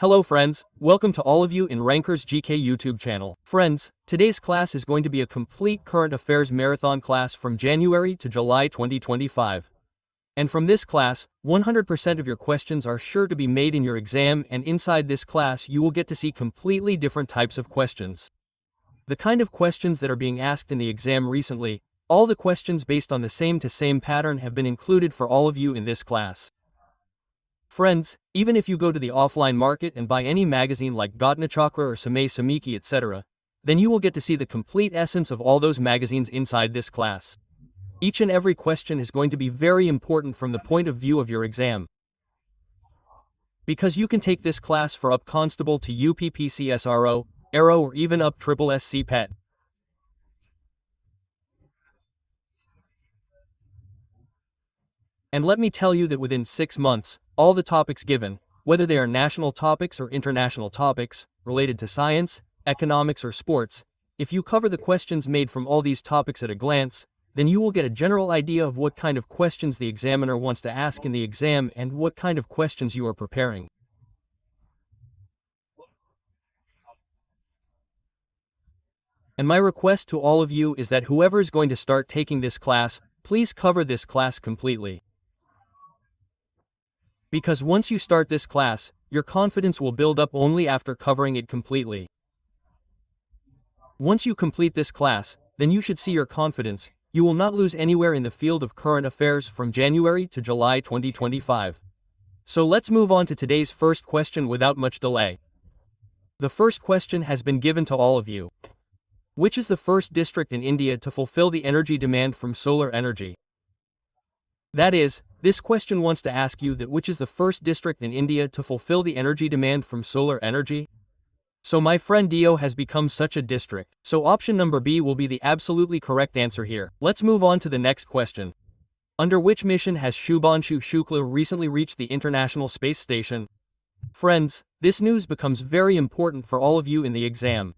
Hello friends, welcome to all of you in Ranker's GK YouTube channel. Friends, today's class is going to be a complete current affairs marathon class from January to July 2025. And from this class, 100% of your questions are sure to be made in your exam, and inside this class you will get to see completely different types of questions. The kind of questions that are being asked in the exam recently, all the questions based on the same pattern have been included for all of you in this class. Friends, even if you go to the offline market and buy any magazine like Gotnachakra or Samay Samiki etc., then you will get to see the complete essence of all those magazines inside this class. Each and every question is going to be very important from the point of view of your exam. Because you can take this class for up constable to UPPCSRO, Aero or even up triple SC PET. And let me tell you that within 6 months, all the topics given, whether they are national topics or international topics, related to science, economics or sports, if you cover the questions made from all these topics at a glance, then you will get a general idea of what kind of questions the examiner wants to ask in the exam and what kind of questions you are preparing. And my request to all of you is that whoever is going to start taking this class, please cover this class completely. Because once you start this class, your confidence will build up only after covering it completely. Once you complete this class, then you should see your confidence. You will not lose anywhere in the field of current affairs from January to July 2025. So let's move on to today's first question without much delay. The first question has been given to all of you. Which is the first district in India to fulfill the energy demand from solar energy? That is, this question wants to ask you that which is the first district in India to fulfill the energy demand from solar energy? So my friend Dio has become such a district. So option number B will be the absolutely correct answer here. Let's move on to the next question. Under which mission has Shubhanshu Shukla recently reached the International Space Station? Friends, this news becomes very important for all of you in the exam.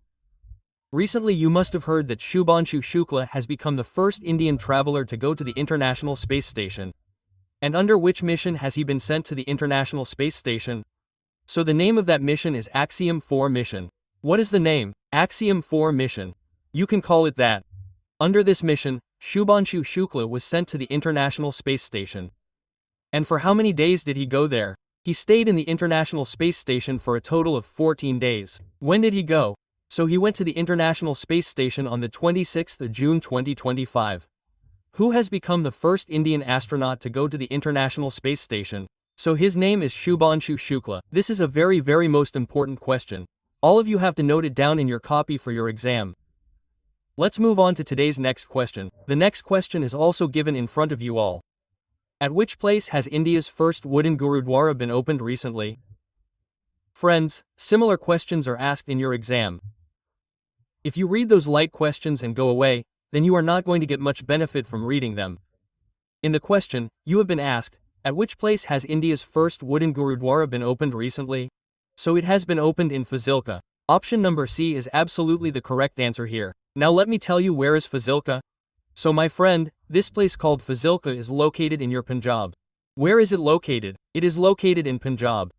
Recently you must have heard that Shubhanshu Shukla has become the first Indian traveler to go to the International Space Station. And under which mission has he been sent to the International Space Station? So the name of that mission is Axiom 4 mission. What is the name? Axiom 4 mission. You can call it that. Under this mission, Shubhanshu Shukla was sent to the International Space Station. And for how many days did he go there? He stayed in the International Space Station for a total of 14 days. When did he go? So he went to the International Space Station on the 26th of June 2025. Who has become the first Indian astronaut to go to the International Space Station? So his name is Shubhanshu Shukla. This is a very most important question. All of you have to note it down in your copy for your exam. Let's move on to today's next question. The next question is also given in front of you all. At which place has India's first wooden Gurudwara been opened recently? Friends, similar questions are asked in your exam. If you read those light questions and go away, then you are not going to get much benefit from reading them. In the question, you have been asked, at which place has India's first wooden Gurudwara been opened recently? So it has been opened in Fazilka. Option number C is absolutely the correct answer here. Now let me tell you where is Fazilka. So my friend, this place called Fazilka is located in your Punjab. Where is it located? It is located in Punjab.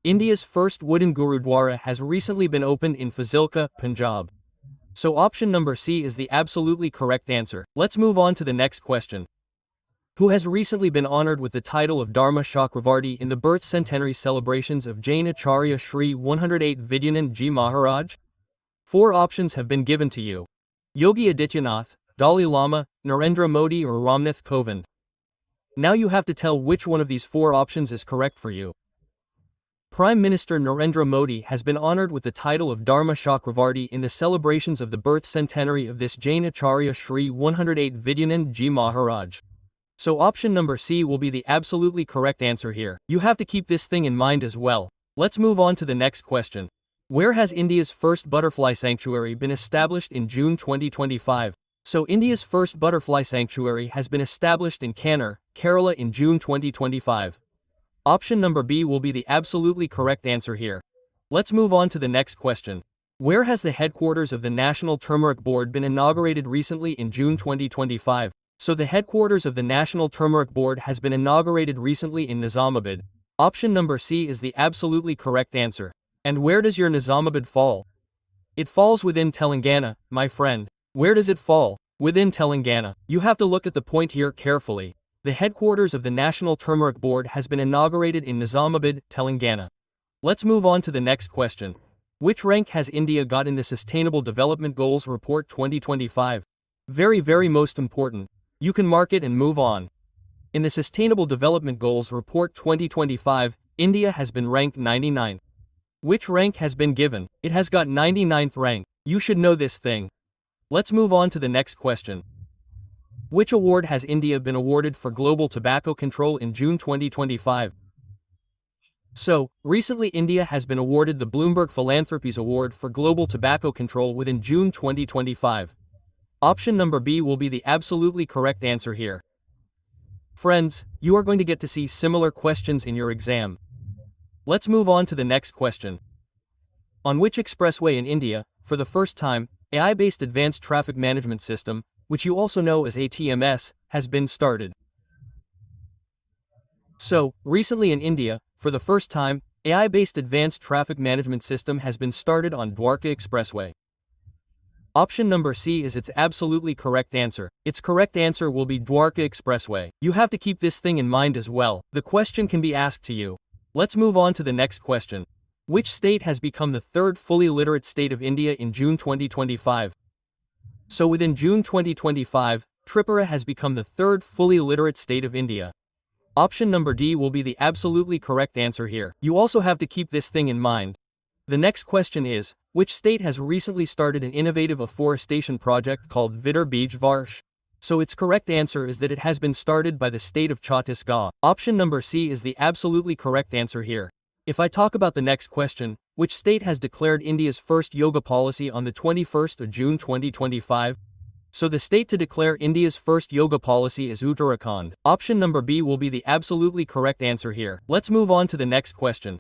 India's first wooden Gurudwara has recently been opened in Fazilka, Punjab. So option number C is the absolutely correct answer. Let's move on to the next question. Who has recently been honored with the title of Dharma Chakravarti in the birth centenary celebrations of Jain Acharya Shri 108 Vidyanand Ji Maharaj? 4 options have been given to you. Yogi Adityanath, Dalai Lama, Narendra Modi or Ramnath Kovind. Now you have to tell which one of these 4 options is correct for you. Prime Minister Narendra Modi has been honored with the title of Dharma Chakravarti in the celebrations of the birth centenary of this Jain Acharya Shri 108 Vidyanand Ji Maharaj. So option number C will be the absolutely correct answer here. You have to keep this thing in mind as well. Let's move on to the next question. Where has India's first butterfly sanctuary been established in June 2025? So India's first butterfly sanctuary has been established in Kannur, Kerala in June 2025. Option number B will be the absolutely correct answer here. Let's move on to the next question. Where has the headquarters of the National Turmeric Board been inaugurated recently in June 2025? So the headquarters of the National Turmeric Board has been inaugurated recently in Nizamabad. Option number C is the absolutely correct answer. And where does your Nizamabad fall? It falls within Telangana, my friend. Where does it fall? Within Telangana. You have to look at the point here carefully. The headquarters of the National Turmeric Board has been inaugurated in Nizamabad, Telangana. Let's move on to the next question. Which rank has India got in the Sustainable Development Goals Report 2025? Very most important. You can mark it and move on. In the Sustainable Development Goals Report 2025, India has been ranked 99th. Which rank has been given? It has got 99th rank. You should know this thing. Let's move on to the next question. Which award has India been awarded for global tobacco control in June 2025? So, recently India has been awarded the Bloomberg Philanthropies Award for Global Tobacco Control within June 2025. Option number B will be the absolutely correct answer here. Friends, you are going to get to see similar questions in your exam. Let's move on to the next question. On which expressway in India, for the first time, AI-based Advanced Traffic Management System, which you also know as ATMS, has been started? So, recently in India, for the first time, AI-based Advanced Traffic Management System has been started on Dwarka Expressway. Option number C is its absolutely correct answer. Its correct answer will be Dwarka Expressway. You have to keep this thing in mind as well. The question can be asked to you. Let's move on to the next question. Which state has become the third fully literate state of India in June 2025? So within June 2025, Tripura has become the third fully literate state of India. Option number D will be the absolutely correct answer here. You also have to keep this thing in mind. The next question is, which state has recently started an innovative afforestation project called Vidar Bij Varsh? So its correct answer is that it has been started by the state of Chhattisgarh. Option number C is the absolutely correct answer here. If I talk about the next question, which state has declared India's first yoga policy on the 21st of June 2025? So the state to declare India's first yoga policy is Uttarakhand. Option number B will be the absolutely correct answer here. Let's move on to the next question.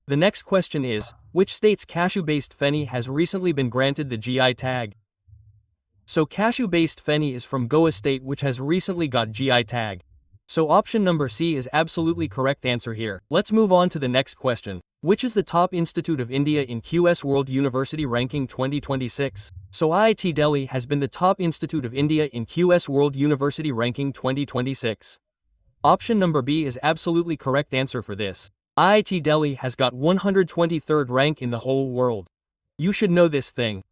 The next question is, which state's cashew-based fenny has recently been granted the GI tag? So cashew-based fenny is from Goa state, which has recently got GI tag. So option number C is absolutely correct answer here. Let's move on to the next question. Which is the top institute of India in QS World University Ranking 2026? So IIT Delhi has been the top institute of India in QS World University Ranking 2026. Option number B is absolutely correct answer for this. IIT Delhi has got 123rd rank in the whole world. You should know this thing.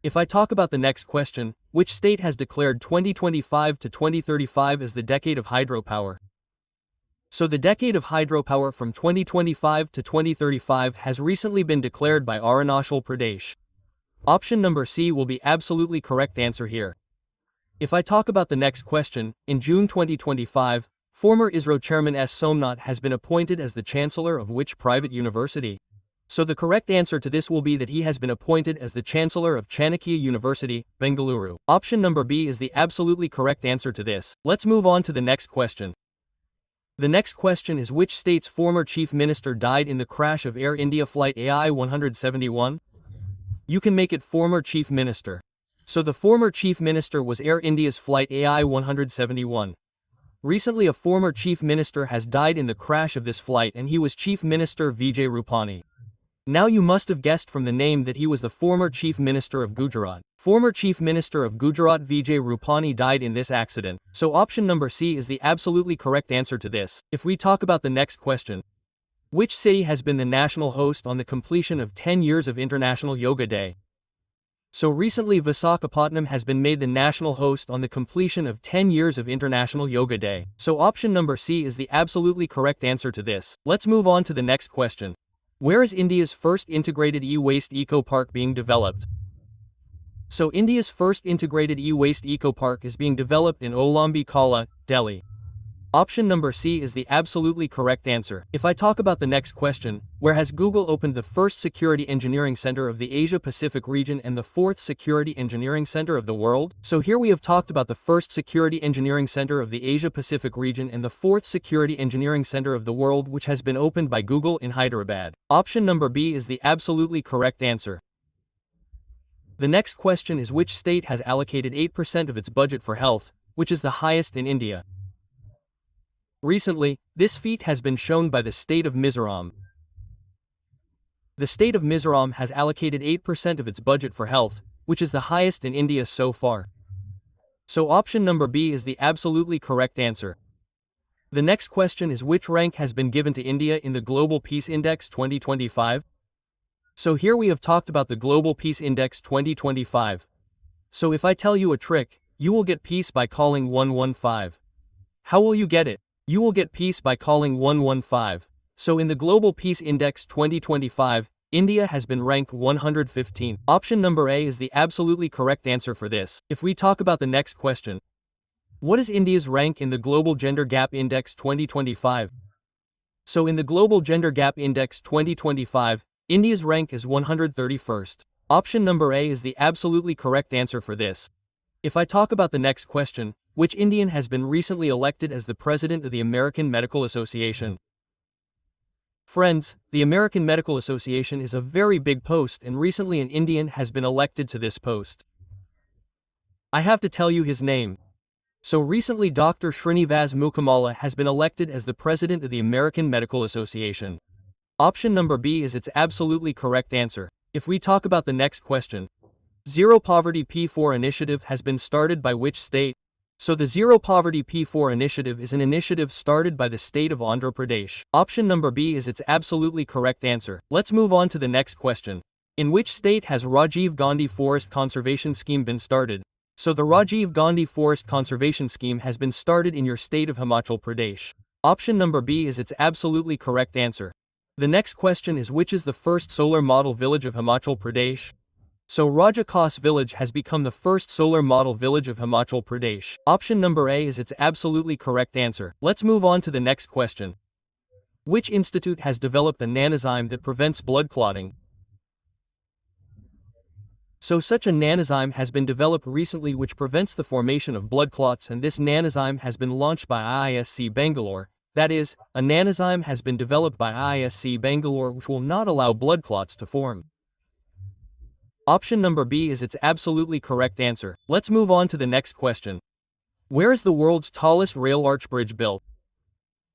If I talk about the next question, which state has declared 2025 to 2035 as the decade of hydropower? So the decade of hydropower from 2025 to 2035 has recently been declared by Arunachal Pradesh. Option number C will be absolutely correct answer here. If I talk about the next question, in June 2025, former ISRO Chairman S. Somnath has been appointed as the Chancellor of which private university? So the correct answer to this will be that he has been appointed as the Chancellor of Chanakya University, Bengaluru. Option number B is the absolutely correct answer to this. Let's move on to the next question. The next question is, which state's former Chief Minister died in the crash of Air India Flight AI 171? You can make it former Chief Minister. So the former Chief Minister was Air India's Flight AI 171. Recently a former Chief Minister has died in the crash of this flight, and he was Chief Minister Vijay Rupani. Now you must have guessed from the name that he was the former Chief Minister of Gujarat. Former Chief Minister of Gujarat Vijay Rupani died in this accident. So option number C is the absolutely correct answer to this. If we talk about the next question. Which city has been the national host on the completion of 10 years of International Yoga Day? So recently Visakhapatnam has been made the national host on the completion of 10 years of International Yoga Day. So option number C is the absolutely correct answer to this. Let's move on to the next question. Where is India's first integrated e-waste eco-park being developed? So India's first integrated e-waste eco-park is being developed in Olambi Kala, Delhi. Option number C is the absolutely correct answer. If I talk about the next question, where has Google opened the first security engineering center of the Asia-Pacific region and the fourth security engineering center of the world? So here we have talked about the first security engineering center of the Asia-Pacific region and the fourth security engineering center of the world, which has been opened by Google in Hyderabad. Option number B is the absolutely correct answer. The next question is, which state has allocated 8% of its budget for health, which is the highest in India? Recently, this feat has been shown by the state of Mizoram. The state of Mizoram has allocated 8% of its budget for health, which is the highest in India so far. So option number B is the absolutely correct answer. The next question is, which rank has been given to India in the Global Peace Index 2025? So here we have talked about the Global Peace Index 2025. So if I tell you a trick, you will get peace by calling 115. How will you get it? You will get peace by calling 115. So in the Global Peace Index 2025, India has been ranked 115. Option number A is the absolutely correct answer for this. If we talk about the next question, what is India's rank in the Global Gender Gap Index 2025? So in the Global Gender Gap Index 2025, India's rank is 131st. Option number A is the absolutely correct answer for this. If I talk about the next question, which Indian has been recently elected as the president of the American Medical Association? Friends, the American Medical Association is a very big post, and recently an Indian has been elected to this post. I have to tell you his name. So recently Dr. Srinivas Mukkamala has been elected as the president of the American Medical Association. Option number B is its absolutely correct answer. If we talk about the next question, Zero Poverty P4 initiative has been started by which state? So the Zero Poverty P4 initiative is an initiative started by the state of Andhra Pradesh. Option number B is its absolutely correct answer. Let's move on to the next question. In which state has Rajiv Gandhi Forest Conservation Scheme been started? So the Rajiv Gandhi Forest Conservation Scheme has been started in your state of Himachal Pradesh. Option number B is its absolutely correct answer. The next question is, which is the first solar model village of Himachal Pradesh? So Raja Khas village has become the first solar model village of Himachal Pradesh. Option number A is its absolutely correct answer. Let's move on to the next question. Which institute has developed a nanozyme that prevents blood clotting? So such a nanozyme has been developed recently which prevents the formation of blood clots, and this nanozyme has been launched by IISc Bangalore. That is, a nanozyme has been developed by IISc Bangalore which will not allow blood clots to form. Option number B is its absolutely correct answer. Let's move on to the next question. Where is the world's tallest rail arch bridge built?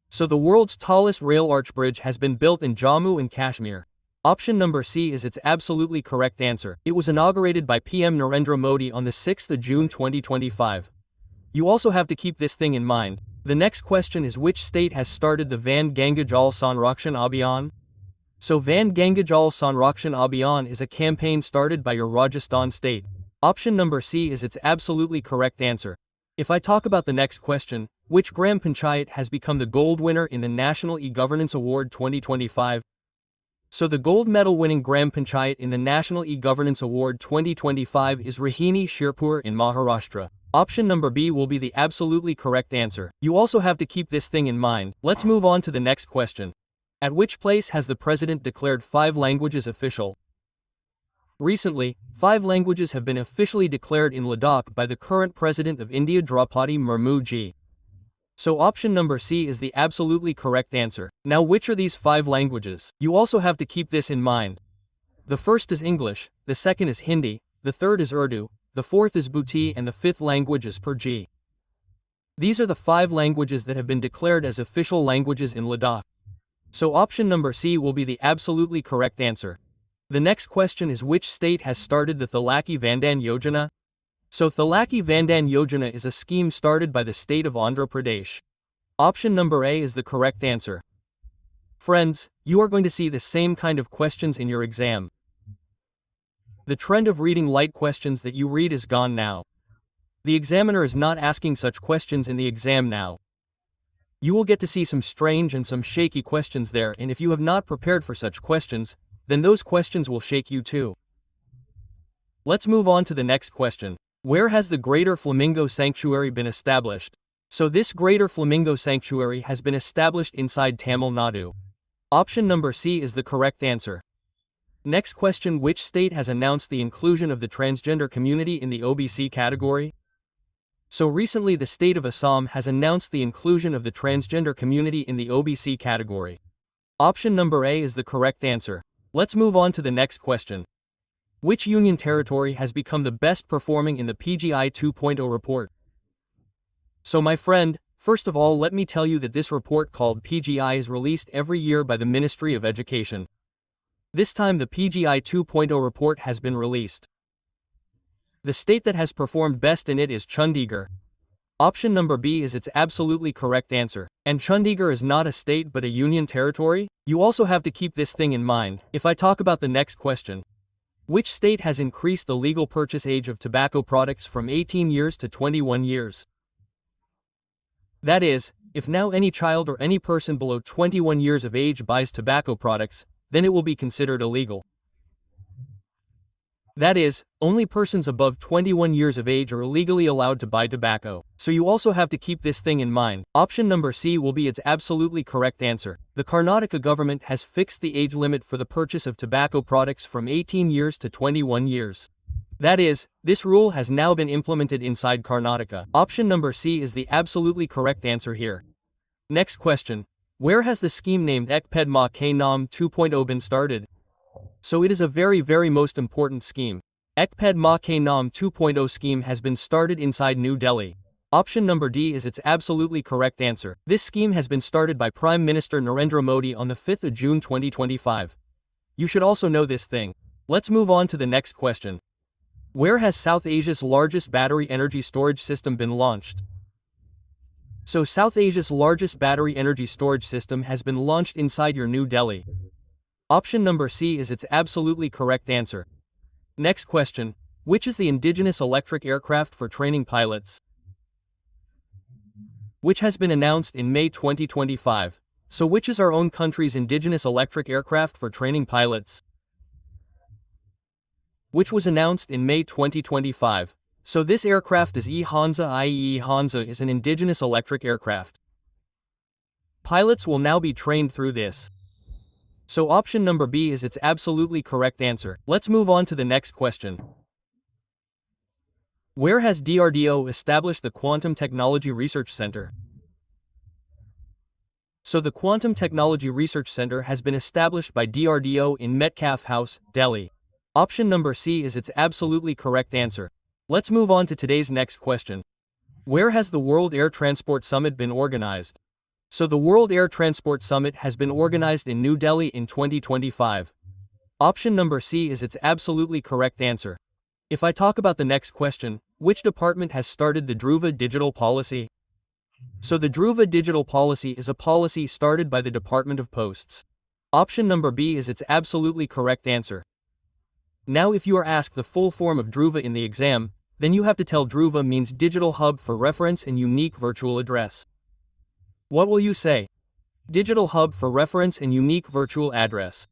So the world's tallest rail arch bridge has been built in Jammu and Kashmir. Option number C is its absolutely correct answer. It was inaugurated by PM Narendra Modi on the 6th of June 2025. You also have to keep this thing in mind. The next question is, which state has started the Van Ganga Jal Sanrakshan Abhiyan? So Van Ganga Jal Sanrakshan Abhiyan is a campaign started by your Rajasthan state. Option number C is its absolutely correct answer. If I talk about the next question, which Gram Panchayat has become the gold winner in the National E-Governance Award 2025? So the gold medal winning Gram Panchayat in the National E-Governance Award 2025 is Rahini Shirpur in Maharashtra. Option number B will be the absolutely correct answer. You also have to keep this thing in mind. Let's move on to the next question. At which place has the president declared 5 languages official? Recently, 5 languages have been officially declared in Ladakh by the current president of India, Draupadi Murmu ji. So option number C is the absolutely correct answer. Now, which are these 5 languages? You also have to keep this in mind. The first is English, the second is Hindi, the third is Urdu, the fourth is Bhuti, and the fifth language is Purji. These are the 5 languages that have been declared as official languages in Ladakh. So option number C will be the absolutely correct answer. The next question is, which state has started the Thalaki Vandan Yojana? So Thalaki Vandan Yojana is a scheme started by the state of Andhra Pradesh. Option number A is the correct answer. Friends, you are going to see the same kind of questions in your exam. The trend of reading light questions that you read is gone now. The examiner is not asking such questions in the exam now. You will get to see some strange and some shaky questions there, and if you have not prepared for such questions, then those questions will shake you too. Let's move on to the next question. Where has the Greater Flamingo Sanctuary been established? So this Greater Flamingo Sanctuary has been established inside Tamil Nadu. Option number C is the correct answer. Next question, which state has announced the inclusion of the transgender community in the OBC category? So recently the state of Assam has announced the inclusion of the transgender community in the OBC category. Option number A is the correct answer. Let's move on to the next question. Which union territory has become the best performing in the PGI 2.0 report? So my friend, First of all, let me tell you that this report called PGI is released every year by the Ministry of Education. This time the PGI 2.0 report has been released. The state that has performed best in it is Chandigarh. Option number B is its absolutely correct answer. And Chandigarh is not a state but a union territory? You also have to keep this thing in mind. If I talk about the next question. Which state has increased the legal purchase age of tobacco products from 18 years to 21 years? That is, if now any child or any person below 21 years of age buys tobacco products, then it will be considered illegal. That is, only persons above 21 years of age are legally allowed to buy tobacco. So you also have to keep this thing in mind. Option number C will be its absolutely correct answer. The Karnataka government has fixed the age limit for the purchase of tobacco products from 18 years to 21 years. That is, this rule has now been implemented inside Karnataka. Option number C is the absolutely correct answer here. Next question. Where has the scheme named Ek Ped Ma Ke Naam 2.0 been started? So it is a very most important scheme. Ek Ped Ma Ke Naam 2.0 scheme has been started inside New Delhi. Option number D is its absolutely correct answer. This scheme has been started by Prime Minister Narendra Modi on the 5th of June 2025. You should also know this thing. Let's move on to the next question. Where has South Asia's largest battery energy storage system been launched? So South Asia's largest battery energy storage system has been launched inside your New Delhi. Option number C is its absolutely correct answer. Next question. Which is the indigenous electric aircraft for training pilots? Which has been announced in May 2025. So which is our own country's indigenous electric aircraft for training pilots? Which was announced in May 2025. So this aircraft is E-Hansa, i.e. Hansa is an indigenous electric aircraft. Pilots will now be trained through this. So option number B is its absolutely correct answer. Let's move on to the next question. Where has DRDO established the Quantum Technology Research Center? So the Quantum Technology Research Center has been established by DRDO in Metcalfe House, Delhi. Option number C is its absolutely correct answer. Let's move on to today's next question. Where has the World Air Transport Summit been organized? So the World Air Transport Summit has been organized in New Delhi in 2025. Option number C is its absolutely correct answer. If I talk about the next question, which department has started the Dhruva Digital Policy? So the Dhruva Digital Policy is a policy started by the Department of Posts. Option number B is its absolutely correct answer. Now if you are asked the full form of Dhruva in the exam, then you have to tell Dhruva means Digital Hub for Reference and Unique Virtual Address. What will you say? Digital Hub for Reference and Unique Virtual Address.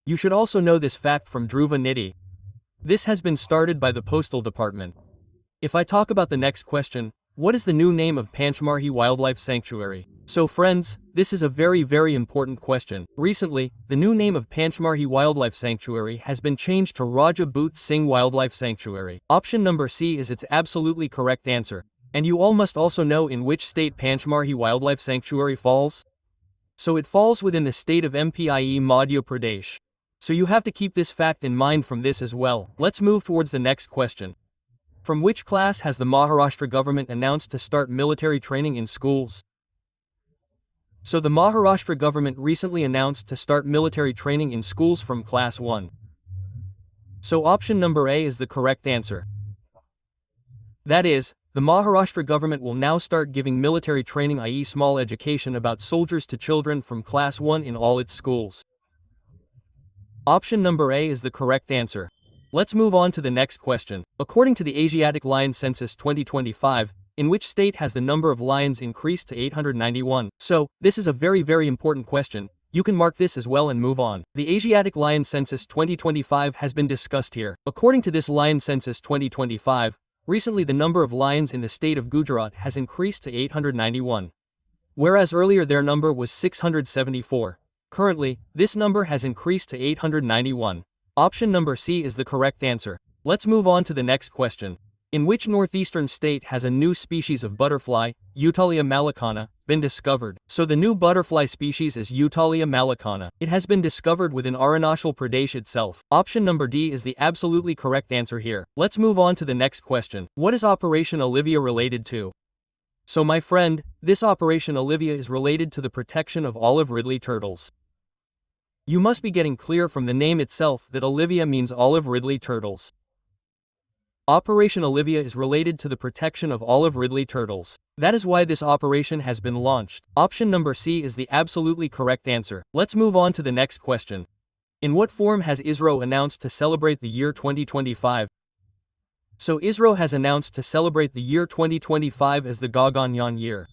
You should also know this fact from Dhruva Nidhi. This has been started by the Postal Department. If I talk about the next question, what is the new name of Panchmarhi Wildlife Sanctuary? So friends, this is a very important question. Recently, the new name of Panchmarhi Wildlife Sanctuary has been changed to Raja Boot Singh Wildlife Sanctuary. Option number C is its absolutely correct answer. And you all must also know in which state Panchmarhi Wildlife Sanctuary falls. So it falls within the state of MPIE Madhya Pradesh. So you have to keep this fact in mind from this as well. Let's move towards the next question. From which class has the Maharashtra government announced to start military training in schools? So the Maharashtra government recently announced to start military training in schools from class 1. So option number A is the correct answer. That is, the Maharashtra government will now start giving military training, i.e. small education about soldiers to children from class 1 in all its schools. Option number A is the correct answer. Let's move on to the next question. According to the Asiatic Lion Census 2025, in which state has the number of lions increased to 891? So, this is a very important question. You can mark this as well and move on. The Asiatic Lion Census 2025 has been discussed here. According to this Lion Census 2025, recently the number of lions in the state of Gujarat has increased to 891. Whereas earlier their number was 674. Currently, this number has increased to 891. Option number C is the correct answer. Let's move on to the next question. In which northeastern state has a new species of butterfly, Eutalia malicana, been discovered? So the new butterfly species is Eutalia malicana. It has been discovered within Arunachal Pradesh itself. Option number D is the absolutely correct answer here. Let's move on to the next question. What is Operation Olivia related to? So my friend, this Operation Olivia is related to the protection of olive ridley turtles. You must be getting clear from the name itself that Olivia means olive ridley turtles. Operation Olivia is related to the protection of olive ridley turtles. That is why this operation has been launched. Option number C is the absolutely correct answer. Let's move on to the next question. In what form has ISRO announced to celebrate the year 2025? So ISRO has announced to celebrate the year 2025 as the Gaganyaan year.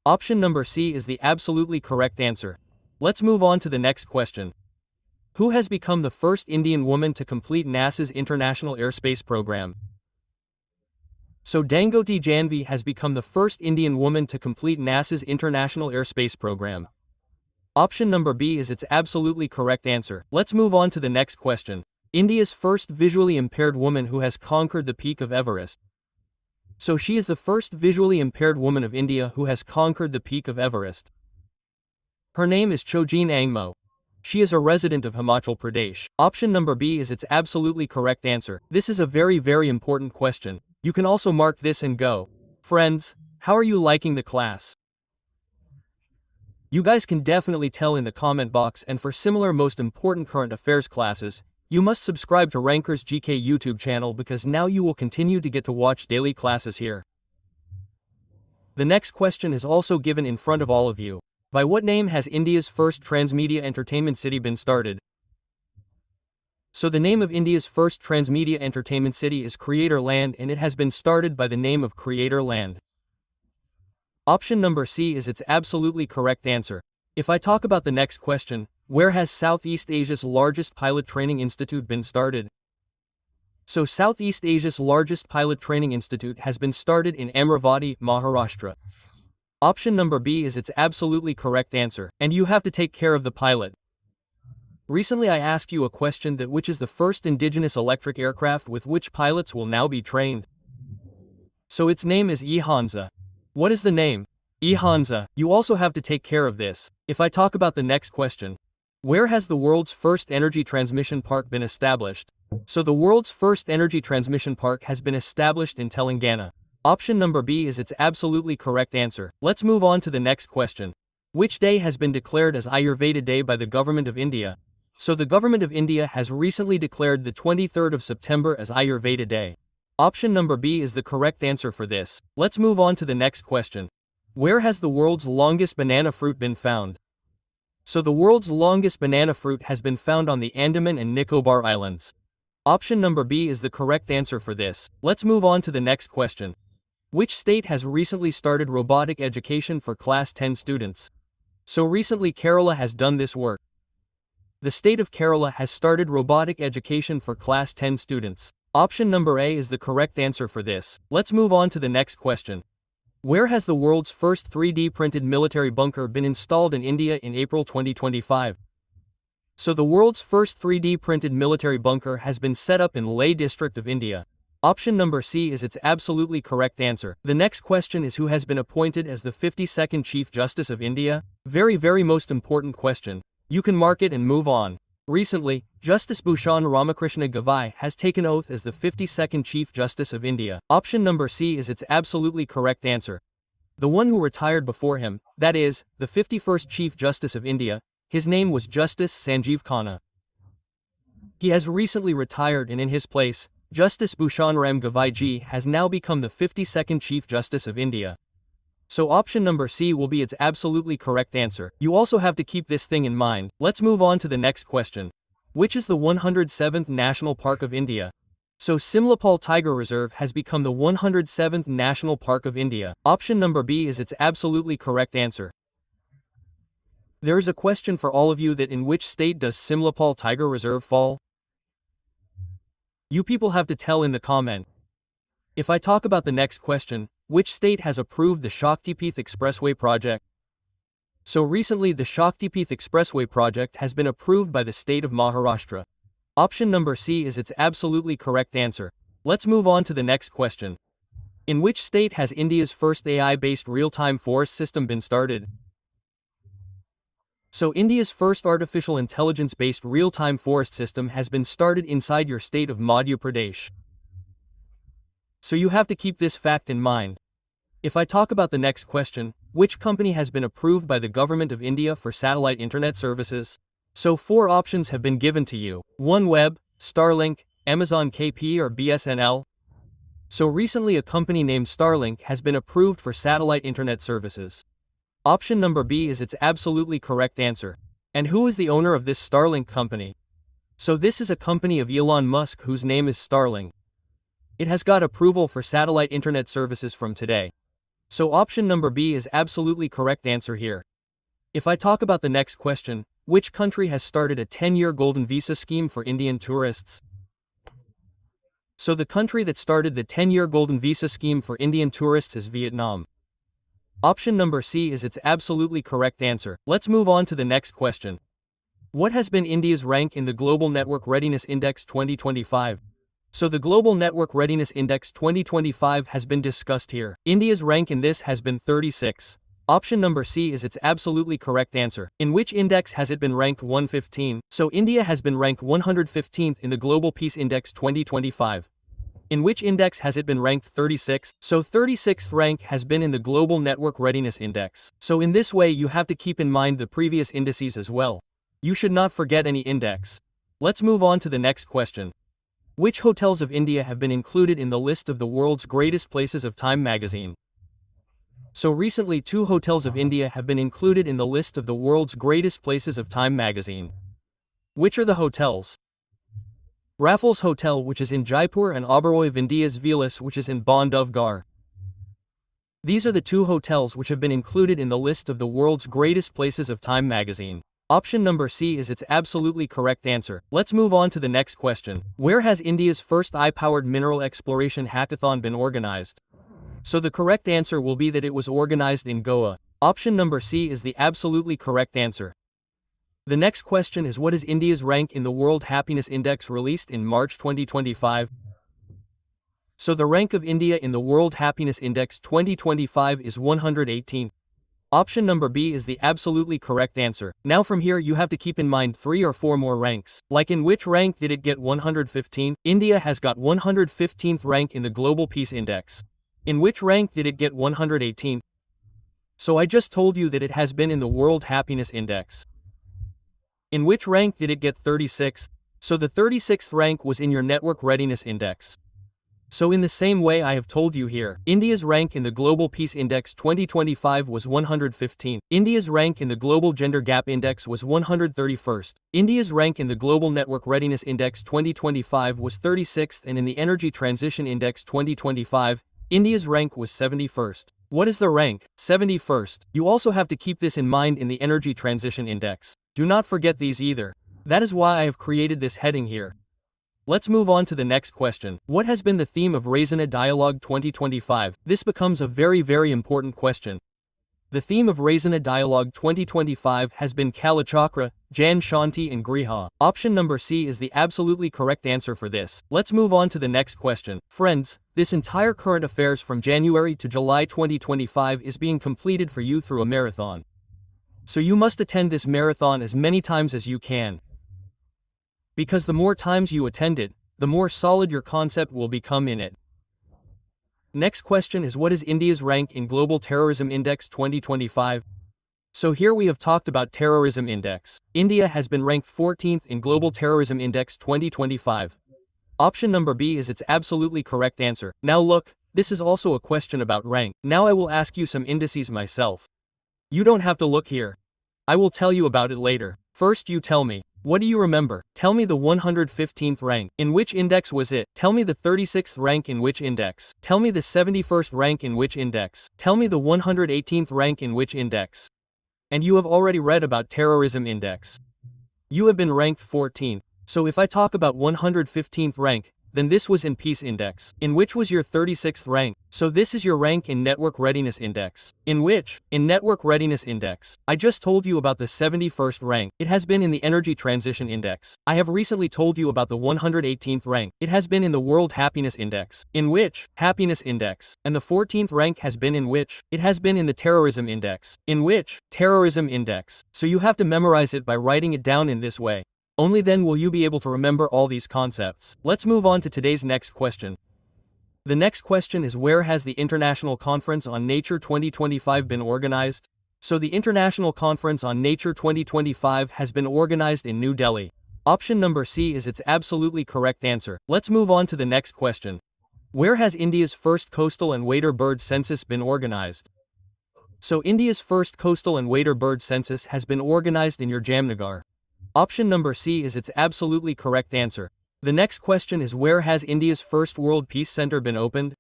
Option number C is the absolutely correct answer. Let's move on to the next question. Who has become the first Indian woman to complete NASA's International Airspace Program? So Gangoti Janvi has become the first Indian woman to complete NASA's International Airspace Program. Option number B is its absolutely correct answer. Let's move on to the next question. India's first visually impaired woman who has conquered the peak of Everest. So she is the first visually impaired woman of India who has conquered the peak of Everest. Her name is Chojin Angmo. She is a resident of Himachal Pradesh. Option number B is its absolutely correct answer. This is a very important question. You can also mark this and go. Friends, how are you liking the class? You guys can definitely tell in the comment box, and for similar most important current affairs classes, you must subscribe to Ranker's GK YouTube channel because now you will continue to get to watch daily classes here. The next question is also given in front of all of you. By what name has India's first transmedia entertainment city been started? So the name of India's first transmedia entertainment city is Creator Land, and it has been started by the name of Creator Land. Option number C is its absolutely correct answer. If I talk about the next question, where has Southeast Asia's largest pilot training institute been started? So Southeast Asia's largest pilot training institute has been started in Amravati, Maharashtra. Option number B is its absolutely correct answer, and you have to take care of the pilot. Recently I asked you a question that which is the first indigenous electric aircraft with which pilots will now be trained. So its name is Ehanza. What is the name? Ehanza. You also have to take care of this. If I talk about the next question, where has the world's first energy transmission park been established? So the world's first energy transmission park has been established in Telangana. Option number B is its absolutely correct answer. Let's move on to the next question. Which day has been declared as Ayurveda Day by the Government of India? So the Government of India has recently declared the 23rd of September as Ayurveda Day. Option number B is the correct answer for this. Let's move on to the next question. Where has the world's longest banana fruit been found? So the world's longest banana fruit has been found on the Andaman and Nicobar Islands. Option number B is the correct answer for this. Let's move on to the next question. Which state has recently started robotic education for class 10 students? So recently Kerala has done this work. The state of Kerala has started robotic education for class 10 students. Option number A is the correct answer for this. Let's move on to the next question. Where has the world's first 3D printed military bunker been installed in India in April 2025? So the world's first 3D printed military bunker has been set up in Leh district of India. Option number C is its absolutely correct answer. The next question is who has been appointed as the 52nd Chief Justice of India? Very most important question. You can mark it and move on. Recently, Justice Bhushan Ramakrishna Gavai has taken oath as the 52nd Chief Justice of India. Option number C is its absolutely correct answer. The one who retired before him, that is, the 51st Chief Justice of India, his name was Justice Sanjeev Khanna. He has recently retired, and in his place, Justice Bhushan Ram Gavai ji has now become the 52nd Chief Justice of India. So option number C will be its absolutely correct answer. You also have to keep this thing in mind. Let's move on to the next question. Which is the 107th National Park of India? So Simlapal Tiger Reserve has become the 107th National Park of India. Option number B is its absolutely correct answer. There is a question for all of you that in which state does Simlapal Tiger Reserve fall? You people have to tell in the comment. If I talk about the next question, which state has approved the Shaktipeth Expressway project? So recently the Shaktipeth Expressway project has been approved by the state of Maharashtra. Option number C is its absolutely correct answer. Let's move on to the next question. In which state has India's first AI-based real-time forest system been started? So India's first artificial intelligence-based real-time forest system has been started inside your state of Madhya Pradesh. So you have to keep this fact in mind. If I talk about the next question, which company has been approved by the government of India for satellite internet services? So 4 options have been given to you: OneWeb, Starlink, Amazon KP or BSNL. So recently a company named Starlink has been approved for satellite internet services. Option number B is its absolutely correct answer. And who is the owner of this Starlink company? So this is a company of Elon Musk whose name is Starlink. It has got approval for satellite internet services from today. So option number B is absolutely correct answer here. If I talk about the next question, which country has started a 10-year golden visa scheme for Indian tourists? So the country that started the 10-year golden visa scheme for Indian tourists is Vietnam. Option number C is its absolutely correct answer. Let's move on to the next question. What has been India's rank in the Global Network Readiness Index 2025? So the Global Network Readiness Index 2025 has been discussed here. India's rank in this has been 36. Option number C is its absolutely correct answer. In which index has it been ranked 115? So India has been ranked 115th in the Global Peace Index 2025. In which index has it been ranked 36? So 36th rank has been in the Global Network Readiness Index. So in this way you have to keep in mind the previous indices as well. You should not forget any index. Let's move on to the next question. Which hotels of India have been included in the list of the world's greatest places of Time magazine? So recently 2 hotels of India have been included in the list of the world's greatest places of Time magazine. Which are the hotels? Raffles Hotel, which is in Jaipur, and Oberoi Vindias Vilas, which is in Bandhavgarh. These are the 2 hotels which have been included in the list of the world's greatest places of Time magazine. Option number C is its absolutely correct answer. Let's move on to the next question. Where has India's first AI-powered mineral exploration hackathon been organized? So the correct answer will be that it was organized in Goa. Option number C is the absolutely correct answer. The next question is, what is India's rank in the World Happiness Index released in March 2025? So the rank of India in the World Happiness Index 2025 is 118. Option number B is the absolutely correct answer. Now from here you have to keep in mind 3 or 4 more ranks. Like in which rank did it get 115? India has got 115th rank in the Global Peace Index. In which rank did it get 118? So I just told you that it has been in the World Happiness Index. In which rank did it get 36? So the 36th rank was in your Network Readiness Index. So in the same way I have told you here, India's rank in the Global Peace Index 2025 was 115. India's rank in the Global Gender Gap Index was 131st. India's rank in the Global Network Readiness Index 2025 was 36th, and in the Energy Transition Index 2025, India's rank was 71st. What is the rank? 71st. You also have to keep this in mind in the Energy Transition Index. Do not forget these either. That is why I have created this heading here. Let's move on to the next question. What has been the theme of Raisina Dialogue 2025? This becomes a very important question. The theme of Raisina Dialogue 2025 has been Kalachakra, Jan Shanti and Griha. Option number C is the absolutely correct answer for this. Let's move on to the next question. Friends, this entire current affairs from January to July 2025 is being completed for you through a marathon. So you must attend this marathon as many times as you can. Because the more times you attend it, the more solid your concept will become in it. Next question is, what is India's rank in Global Terrorism Index 2025? So here we have talked about Terrorism Index. India has been ranked 14th in Global Terrorism Index 2025. Option number B is its absolutely correct answer. Now look, this is also a question about rank. Now I will ask you some indices myself. You don't have to look here. I will tell you about it later. First you tell me. What do you remember? Tell me the 115th rank. In which index was it? Tell me the 36th rank in which index? Tell me the 71st rank in which index? Tell me the 118th rank in which index? And you have already read about Terrorism Index. You have been ranked 14th. So if I talk about 115th rank, then this was in Peace Index. In which was your 36th rank? So this is your rank in Network Readiness Index. In which? In Network Readiness Index. I just told you about the 71st rank. It has been in the Energy Transition Index. I have recently told you about the 118th rank. It has been in the World Happiness Index. In which? Happiness Index. And the 14th rank has been in which? It has been in the Terrorism Index. In which? Terrorism Index. So you have to memorize it by writing it down in this way. Only then will you be able to remember all these concepts. Let's move on to today's next question. The next question is, where has the International Conference on Nature 2025 been organized? So the International Conference on Nature 2025 has been organized in New Delhi. Option number C is its absolutely correct answer. Let's move on to the next question. Where has India's first coastal and wader bird census been organized? So India's first coastal and wader bird census has been organized in your Jamnagar. Option number C is its absolutely correct answer. The next question is, where has India's first World Peace Center been opened?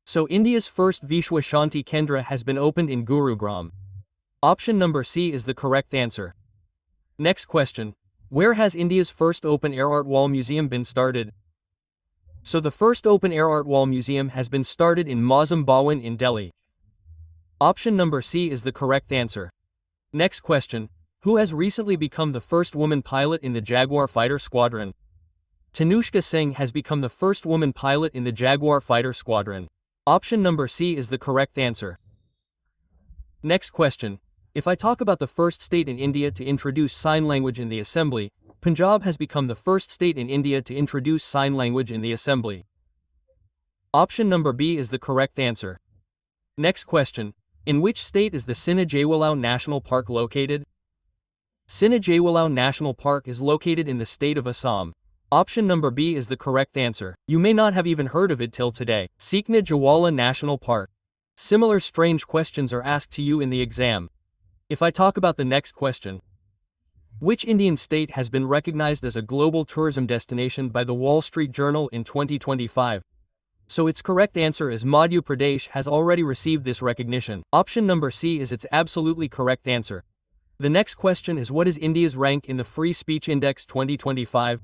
So India's first Vishwa Shanti Kendra has been opened in Gurugram. Option number C is the correct answer. Next question. Where has India's first open-air art wall museum been started? So the first open-air art wall museum has been started in Mausam Bhawan in Delhi. Option number C is the correct answer. Next question. Who has recently become the first woman pilot in the Jaguar fighter squadron? Tanushka Singh has become the first woman pilot in the Jaguar fighter squadron. Option number C is the correct answer. Next question. If I talk about the first state in India to introduce sign language in the assembly, Punjab has become the first state in India to introduce sign language in the assembly. Option number B is the correct answer. Next question. In which state is the Sinha Jewalao National Park located? Sinha Jewalao National Park is located in the state of Assam. Option number B is the correct answer. You may not have even heard of it till today. Sikna Jawala National Park. Similar strange questions are asked to you in the exam. If I talk about the next question. Which Indian state has been recognized as a global tourism destination by the Wall Street Journal in 2025? So its correct answer is Madhya Pradesh has already received this recognition. Option number C is its absolutely correct answer. The next question is, what is India's rank in the Free Speech Index 2025?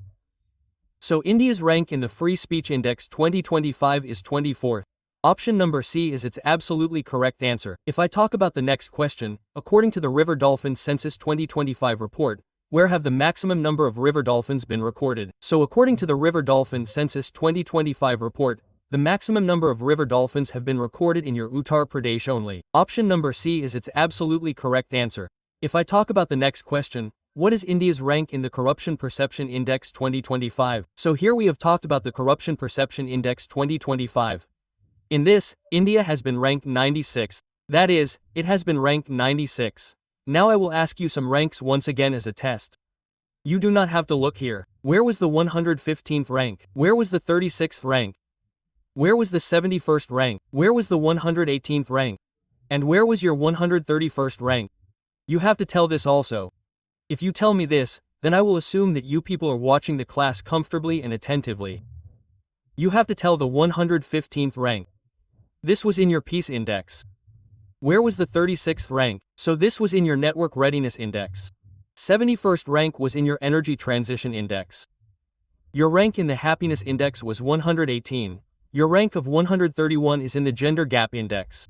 So India's rank in the Free Speech Index 2025 is 24th. Option number C is its absolutely correct answer. If I talk about the next question, according to the River Dolphin Census 2025 report, where have the maximum number of river dolphins been recorded? So according to the River Dolphin Census 2025 report, the maximum number of river dolphins have been recorded in your Uttar Pradesh only. Option number C is its absolutely correct answer. If I talk about the next question, what is India's rank in the Corruption Perception Index 2025? So here we have talked about the Corruption Perception Index 2025. In this, India has been ranked 96th. That is, it has been ranked 96. Now I will ask you some ranks once again as a test. You do not have to look here. Where was the 115th rank? Where was the 36th rank? Where was the 71st rank? Where was the 118th rank? And where was your 131st rank? You have to tell this also. If you tell me this, then I will assume that you people are watching the class comfortably and attentively. You have to tell the 115th rank. This was in your Peace Index. Where was the 36th rank? So this was in your Network Readiness Index. 71st rank was in your Energy Transition Index. Your rank in the Happiness Index was 118. Your rank of 131 is in the Gender Gap Index.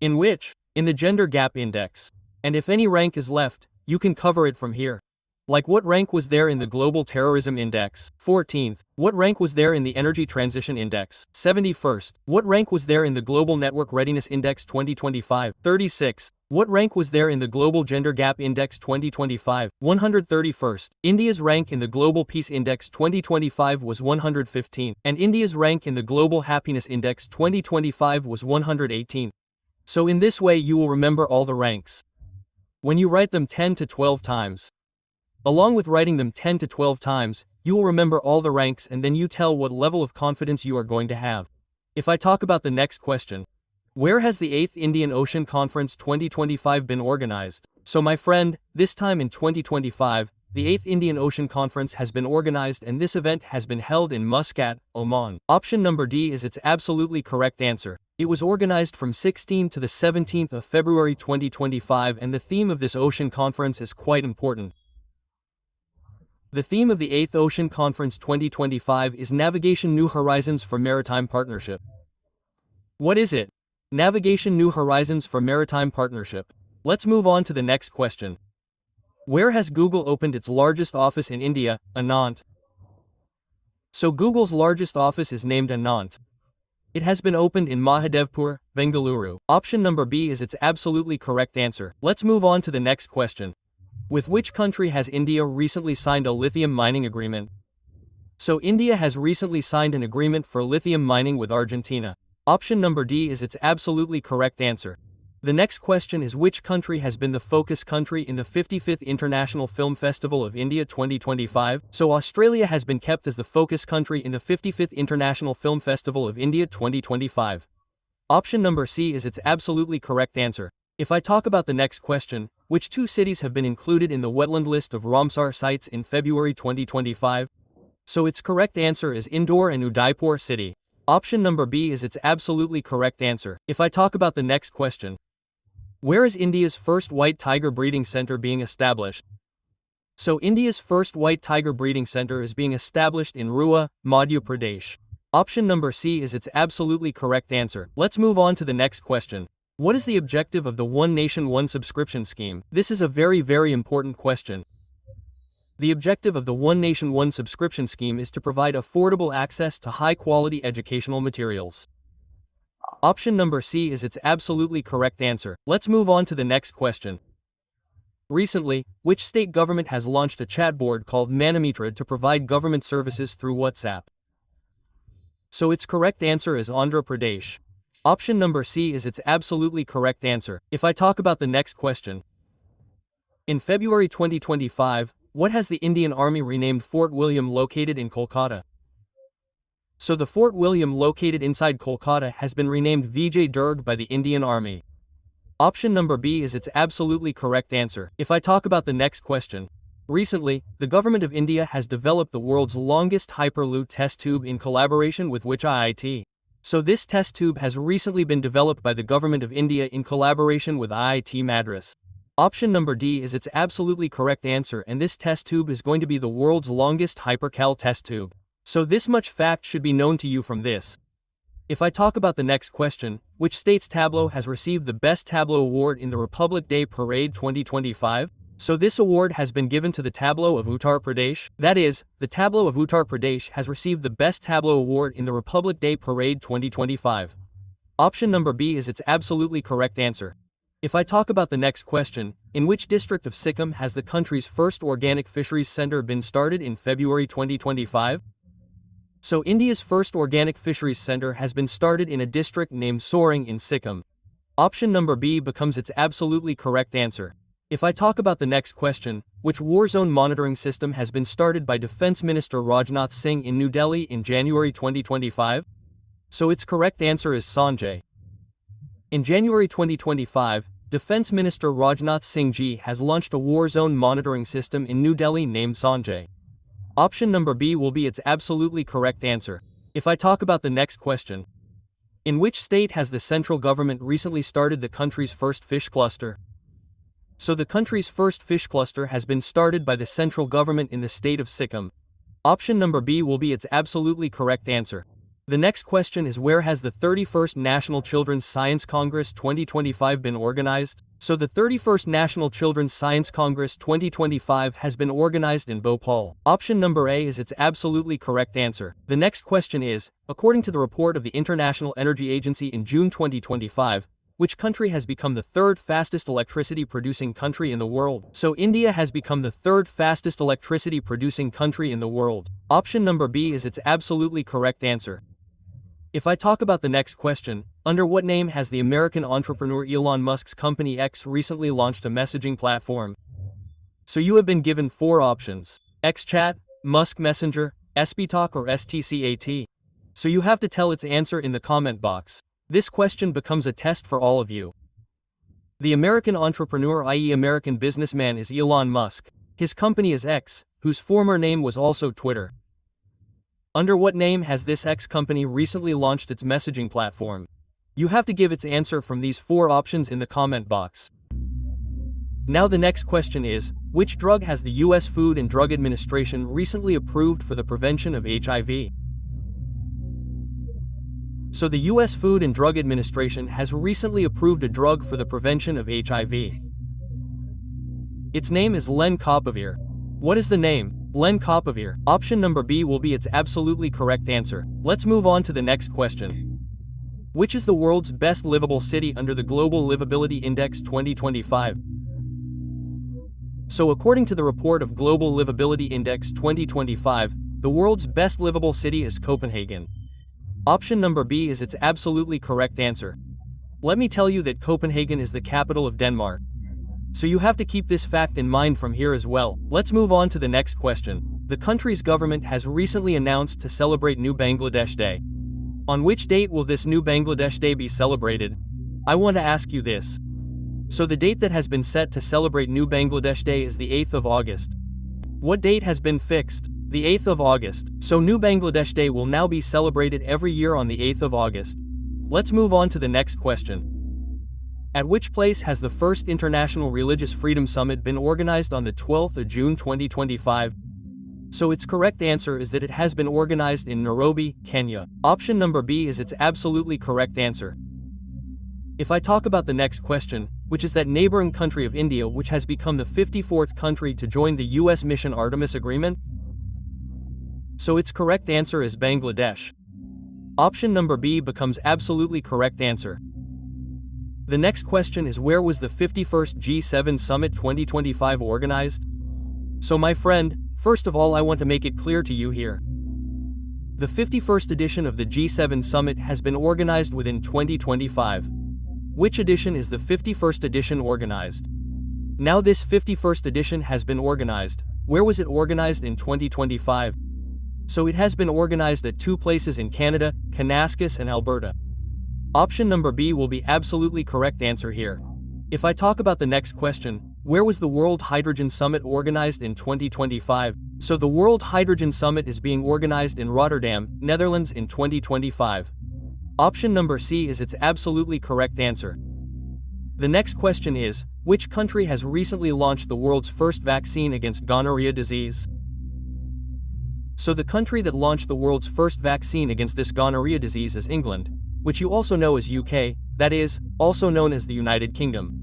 In which? In the Gender Gap Index. And if any rank is left, you can cover it from here. Like, what rank was there in the Global Terrorism Index? 14th. What rank was there in the Energy Transition Index? 71st. What rank was there in the Global Network Readiness Index 2025? 36th. What rank was there in the Global Gender Gap Index 2025? 131st. India's rank in the Global Peace Index 2025 was 115, and India's rank in the Global Happiness Index 2025 was 118. So in this way you will remember all the ranks. When you write them 10 to 12 times. Along with writing them 10 to 12 times, you will remember all the ranks, and then you tell what level of confidence you are going to have. If I talk about the next question. Where has the 8th Indian Ocean Conference 2025 been organized? So my friend, this time in 2025, the 8th Indian Ocean Conference has been organized, and this event has been held in Muscat, Oman. Option number D is its absolutely correct answer. It was organized from 16th to the 17th of February 2025, and the theme of this ocean conference is quite important. The theme of the 8th Ocean Conference 2025 is Navigation New Horizons for Maritime Partnership. What is it? Navigation New Horizons for Maritime Partnership. Let's move on to the next question. Where has Google opened its largest office in India? Anant. So Google's largest office is named Anant. It has been opened in Mahadevpur, Bengaluru. Option number B is its absolutely correct answer. Let's move on to the next question. With which country has India recently signed a lithium mining agreement? So India has recently signed an agreement for lithium mining with Argentina. Option number D is its absolutely correct answer. The next question is, which country has been the focus country in the 55th International Film Festival of India 2025? So Australia has been kept as the focus country in the 55th International Film Festival of India 2025. Option number C is its absolutely correct answer. If I talk about the next question, which two cities have been included in the wetland list of Ramsar sites in February 2025? So its correct answer is Indore and Udaipur city. Option number B is its absolutely correct answer. If I talk about the next question, where is India's first white tiger breeding center being established? So India's first white tiger breeding center is being established in Rewa, Madhya Pradesh. Option number C is its absolutely correct answer. Let's move on to the next question. What is the objective of the One Nation One subscription scheme? This is a very important question. The objective of the One Nation One subscription scheme is to provide affordable access to high-quality educational materials. Option number C is its absolutely correct answer. Let's move on to the next question. Recently, which state government has launched a chat board called Manamitra to provide government services through WhatsApp? So its correct answer is Andhra Pradesh. Option number C is its absolutely correct answer. If I talk about the next question. In February 2025, what has the Indian Army renamed Fort William located in Kolkata? So the Fort William located inside Kolkata has been renamed Vijay Durg by the Indian Army. Option number B is its absolutely correct answer. If I talk about the next question. Recently, the government of India has developed the world's longest Hyperloop test tube in collaboration with which IIT? So this test tube has recently been developed by the government of India in collaboration with IIT Madras. Option number D is its absolutely correct answer, and this test tube is going to be the world's longest hypercal test tube. So this much fact should be known to you from this. If I talk about the next question, which state's tableau has received the Best Tableau Award in the Republic Day Parade 2025? So this award has been given to the tableau of Uttar Pradesh. That is, the tableau of Uttar Pradesh has received the Best Tableau Award in the Republic Day Parade 2025. Option number B is its absolutely correct answer. If I talk about the next question, in which district of Sikkim has the country's first organic fisheries center been started in February 2025? So India's first organic fisheries center has been started in a district named Soring in Sikkim. Option number B becomes its absolutely correct answer. If I talk about the next question, which war zone monitoring system has been started by Defense Minister Rajnath Singh in New Delhi in January 2025? So its correct answer is Sanjay. In January 2025, Defense Minister Rajnath Singh Ji has launched a war zone monitoring system in New Delhi named Sanjay. Option number B will be its absolutely correct answer. If I talk about the next question. In which state has the central government recently started the country's first fish cluster? So the country's first fish cluster has been started by the central government in the state of Sikkim. Option number B will be its absolutely correct answer. The next question is, where has the 31st National Children's Science Congress 2025 been organized? So the 31st National Children's Science Congress 2025 has been organized in Bhopal. Option number A is its absolutely correct answer. The next question is, according to the report of the International Energy Agency in June 2025, which country has become the third fastest electricity producing country in the world? So India has become the third fastest electricity producing country in the world. Option number B is its absolutely correct answer. If I talk about the next question, under what name has the American entrepreneur Elon Musk's company X recently launched a messaging platform? So you have been given 4 options: XChat, Musk Messenger, SBTalk, or STCAT. So you have to tell its answer in the comment box. This question becomes a test for all of you. The American entrepreneur, i.e. American businessman, is Elon Musk. His company is X, whose former name was also Twitter. Under what name has this X company recently launched its messaging platform? You have to give its answer from these 4 options in the comment box. Now the next question is, which drug has the U.S. Food and Drug Administration recently approved for the prevention of HIV? So the U.S. Food and Drug Administration has recently approved a drug for the prevention of HIV. Its name is lenacapavir. What is the name? Lenacapavir. Option number B will be its absolutely correct answer. Let's move on to the next question. Which is the world's best livable city under the Global Livability Index 2025? So according to the report of Global Livability Index 2025, The world's best livable city is Copenhagen. Option number B is its absolutely correct answer. Let me tell you that Copenhagen is the capital of Denmark. So you have to keep this fact in mind from here as well. Let's move on to the next question. The country's government has recently announced to celebrate New Bangladesh Day. On which date will this New Bangladesh Day be celebrated? I want to ask you this. So the date that has been set to celebrate New Bangladesh Day is the 8th of August. What date has been fixed? The 8th of August. So New Bangladesh Day will now be celebrated every year on the 8th of August. Let's move on to the next question. At which place has the first International Religious Freedom Summit been organized on the 12th of June 2025? So its correct answer is that it has been organized in Nairobi, Kenya. Option number B is its absolutely correct answer. If I talk about the next question, which is that neighboring country of India which has become the 54th country to join the US Mission Artemis Agreement? So its correct answer is Bangladesh. Option number B becomes absolutely correct answer. The next question is, where was the 51st G7 Summit 2025 organized? So my friend, first of all I want to make it clear to you here. The 51st edition of the G7 Summit has been organized within 2025. Which edition is the 51st edition organized? Now this 51st edition has been organized. Where was it organized in 2025? So it has been organized at two places in Canada, Kanaskas and Alberta. Option number B will be absolutely correct answer here. If I talk about the next question, where was the World Hydrogen Summit organized in 2025? So the World Hydrogen Summit is being organized in Rotterdam, Netherlands in 2025. Option number C is its absolutely correct answer. The next question is, which country has recently launched the world's first vaccine against gonorrhea disease? So the country that launched the world's first vaccine against this gonorrhea disease is England, which you also know as UK, that is, also known as the United Kingdom.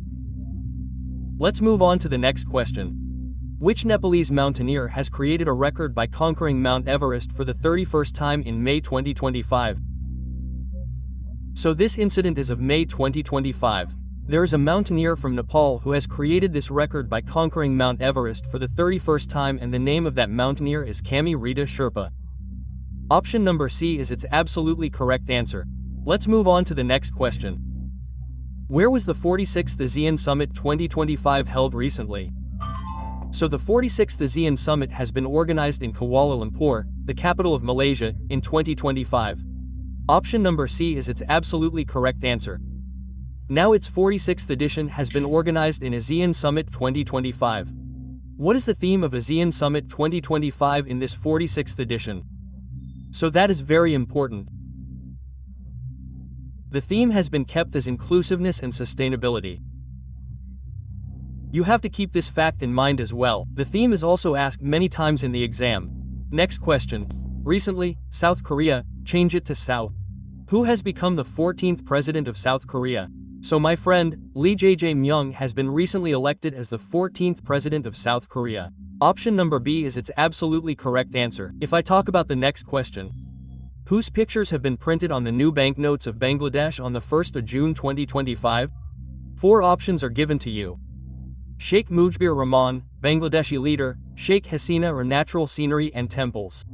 Let's move on to the next question. Which Nepalese mountaineer has created a record by conquering Mount Everest for the 31st time in May 2025? So this incident is of May 2025. There is a mountaineer from Nepal who has created this record by conquering Mount Everest for the 31st time, and the name of that mountaineer is Kami Rita Sherpa. Option number C is its absolutely correct answer. Let's move on to the next question. Where was the 46th ASEAN Summit 2025 held recently? So the 46th ASEAN Summit has been organized in Kuala Lumpur, the capital of Malaysia, in 2025. Option number C is its absolutely correct answer. Now its 46th edition has been organized in ASEAN Summit 2025. What is the theme of ASEAN Summit 2025 in this 46th edition? So that is very important. The theme has been kept as inclusiveness and sustainability. You have to keep this fact in mind as well. The theme is also asked many times in the exam. Next question. Recently, South Korea changed it to South. Who has become the 14th president of South Korea? So my friend, Lee Jae-myung has been recently elected as the 14th president of South Korea. Option number B is its absolutely correct answer. If I talk about the next question, whose pictures have been printed on the new banknotes of Bangladesh on the 1st of June 2025? Four options are given to you. Sheikh Mujibur Rahman, Bangladeshi leader, Sheikh Hasina, or natural scenery and temples.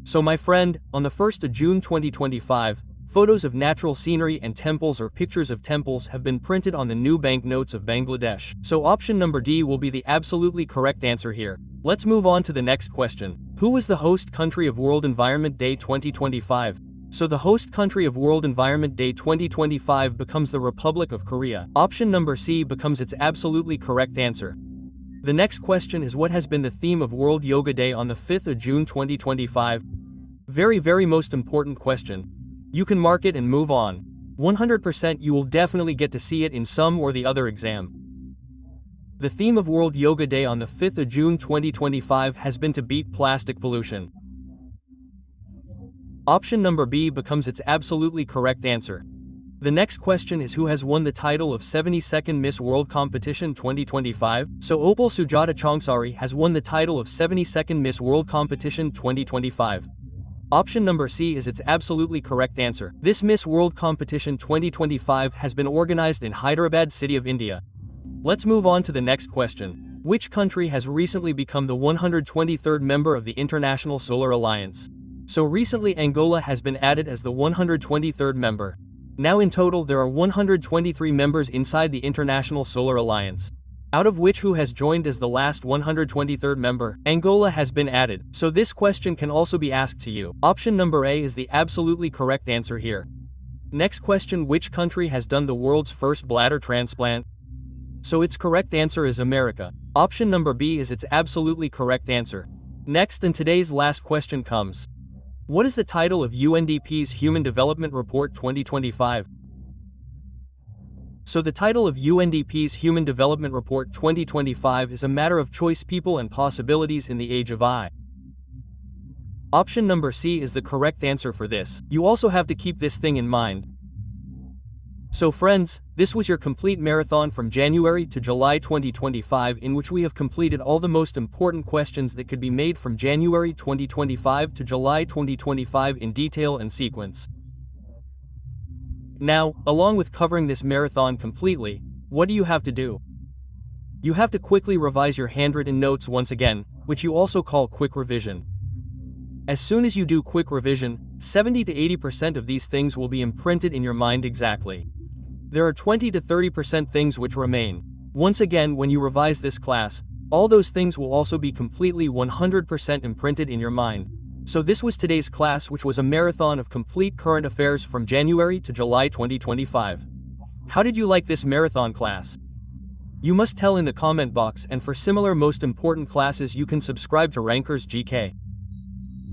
So my friend, on the 1st of June 2025, photos of natural scenery and temples or pictures of temples have been printed on the new banknotes of Bangladesh. So option number D will be the absolutely correct answer here. Let's move on to the next question. Who was the host country of World Environment Day 2025? So the host country of World Environment Day 2025 becomes the Republic of Korea. Option number C becomes its absolutely correct answer. The next question is, what has been the theme of World Yoga Day on the 5th of June 2025? Very most important question. You can mark it and move on. 100% you will definitely get to see it in some or the other exam. The theme of World Yoga Day on the 5th of June 2025 has been to beat plastic pollution. Option number B becomes its absolutely correct answer. The next question is, who has won the title of 72nd Miss World Competition 2025? So Opal Sujata Chongsari has won the title of 72nd Miss World Competition 2025. Option number C is its absolutely correct answer. This Miss World Competition 2025 has been organized in Hyderabad, city of India. Let's move on to the next question. Which country has recently become the 123rd member of the International Solar Alliance? So recently Angola has been added as the 123rd member. Now in total there are 123 members inside the International Solar Alliance. Out of which who has joined as the last 123rd member? Angola has been added, so this question can also be asked to you. Option number A is the absolutely correct answer here. Next question, which country has done the world's first bladder transplant? So its correct answer is America. Option number B is its absolutely correct answer. Next and today's last question comes. What is the title of UNDP's Human Development Report 2025? So the title of UNDP's Human Development Report 2025 is a matter of choice, people and possibilities in the age of AI. Option number C is the correct answer for this. You also have to keep this thing in mind. So friends, this was your complete marathon from January to July 2025, in which we have completed all the most important questions that could be made from January 2025 to July 2025 in detail and sequence. Now, along with covering this marathon completely, what do you have to do? You have to quickly revise your handwritten notes once again, which you also call quick revision. As soon as you do quick revision, 70 to 80% of these things will be imprinted in your mind exactly. There are 20 to 30% things which remain. Once again, when you revise this class, all those things will also be completely 100% imprinted in your mind. So this was today's class, which was a marathon of complete current affairs from January to July 2025. How did you like this marathon class? You must tell in the comment box, and for similar most important classes you can subscribe to Rankers GK.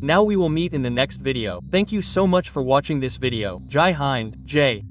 Now we will meet in the next video. Thank you so much for watching this video. Jai Hind, Jai.